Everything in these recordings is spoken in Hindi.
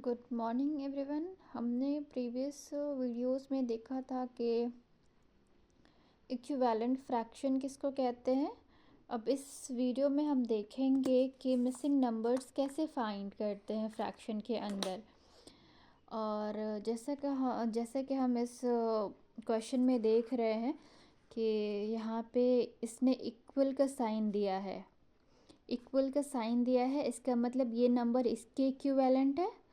Good morning everyone. हमने प्रीवियस वीडियोस में देखा था कि इक्विवेलेंट फ्रैक्शन किसको कहते हैं। अब इस वीडियो में हम देखेंगे कि मिसिंग नंबर्स कैसे फाइंड करते हैं फ्रैक्शन के अंदर। और जैसा कि हम इस क्वेश्चन में देख रहे हैं कि यहाँ पे इसने इक्वल का साइन दिया है। इक्वल का साइन दिया है, इसका मतलब ये नंबर इसके इक्विवेलेंट है,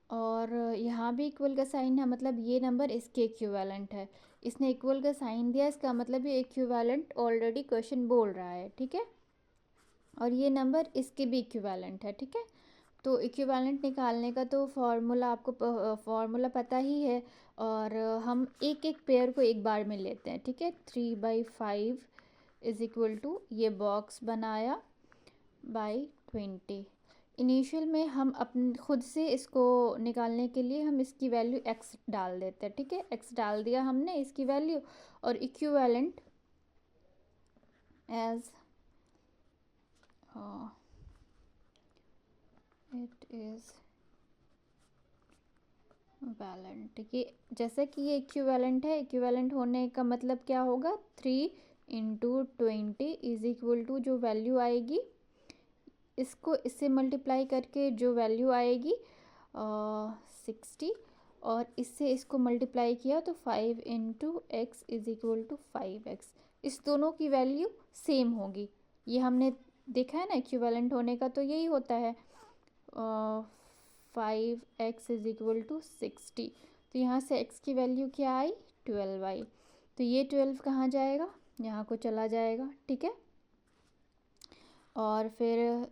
और यहाँ भी इक्वल का साइन है, मतलब ये नंबर इसके इक्विवेलेंट है। इसने इक्वल का साइन दिया, इसका मतलब ये इक्विवेलेंट ऑलरेडी क्वेश्चन बोल रहा है, ठीक है। और ये नंबर इसके भी इक्विवेलेंट है, ठीक है। तो इक्विवेलेंट निकालने का तो फॉर्मूला आपको फॉर्मूला पता ही है, और हम एक एक पेयर को एक बार में लेते हैं, ठीक है। 3/5 इज इक्वल टू ये बॉक्स बनाया बाई 20। इनिशियल में हम अपने खुद से इसको निकालने के लिए हम इसकी वैल्यू x डाल देते हैं, ठीक है। x डाल दिया हमने इसकी वैल्यू, और equivalent as it is valent. ये जैसे कि ये इक्विवेलेंट है, इक्विवेलेंट होने का मतलब क्या होगा, 3 × 20 इज इक्वल टू जो वैल्यू आएगी, इसको इससे मल्टीप्लाई करके जो वैल्यू आएगी 60, और इससे इसको मल्टीप्लाई किया तो 5 × x is equal to 5x। इस दोनों की वैल्यू सेम होगी। ये हमने देखा है ना, इक्विवेलेंट होने का तो यही होता है। 5x is equal to 60। तो यहाँ से x की वैल्यू क्या आई, 12 आई। तो ये 12 कहाँ जाएगा, यहाँ को चला जाएगा, ठीक है। और फिर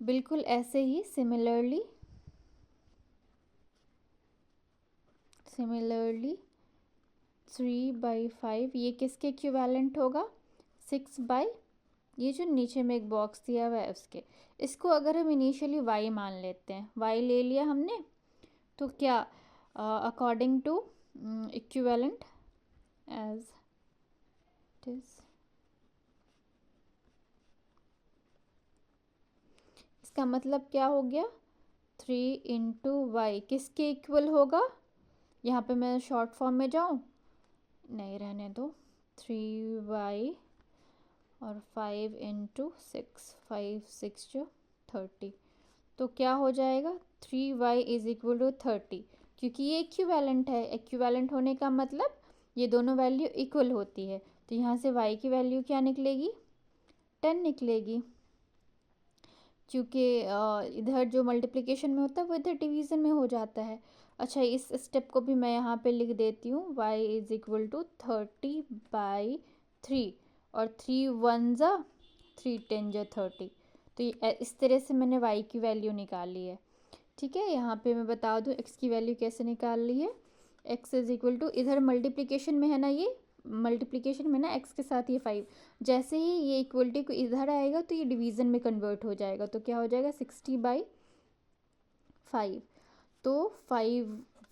बिल्कुल ऐसे ही सिमिलरली 3/5 ये किसके इक्विवेलेंट होगा, 6 ये जो नीचे में एक बॉक्स दिया हुआ है उसके। इसको अगर हम इनिशियली y मान लेते हैं, y ले लिया हमने, तो क्या according to equivalent as it is, इसका मतलब क्या हो गया, 3 × y किसके इक्वल होगा। यहाँ पे मैं शॉर्ट फॉर्म में जाऊँ, नहीं रहने दो, 3y और 5 × 6, 5 6 जो 30। तो क्या हो जाएगा, 3y इज इक्वल टू 30, क्योंकि ये इक्विवेलेंट है। इक्विवेलेंट होने का मतलब ये दोनों वैल्यू इक्वल होती है। तो यहाँ से y की वैल्यू क्या निकलेगी, 10 निकलेगी, क्योंकि इधर जो मल्टीप्लिकेशन में होता है वो इधर डिवीज़न में हो जाता है। अच्छा, इस स्टेप को भी मैं यहाँ पे लिख देती हूँ, y इज इक्वल टू 30/3, और 3 1 ज़ा 3 10 ज़ा 30। तो ये इस तरह से मैंने y की वैल्यू निकाली है, ठीक है। यहाँ पे मैं बता दूँ x की वैल्यू कैसे निकाल ली है। x इज इक्वल टू, इधर मल्टीप्लिकेशन में है ना, ये मल्टीप्लिकेशन में ना x के साथ ये 5, जैसे ही ये इक्वलिटी को इधर आएगा तो ये डिवीज़न में कन्वर्ट हो जाएगा। तो क्या हो जाएगा, 60/5। तो 5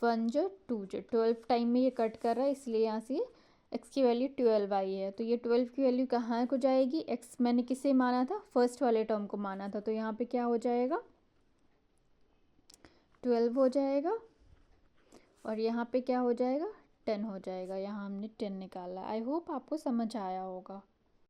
1 जो 2 जो 12 टाइम में ये कट कर रहा है, इसलिए यहाँ से x की वैल्यू 12 आई है। तो ये 12 की वैल्यू कहाँ को जाएगी, x मैंने किसे माना था, फर्स्ट वाले टर्म को माना था, तो यहाँ पे क्या हो जाएगा, 12 हो जाएगा, और यहाँ पे क्या हो जाएगा, 10 हो जाएगा। यहाँ हमने 10 निकाला। आई होप आपको समझ आया होगा।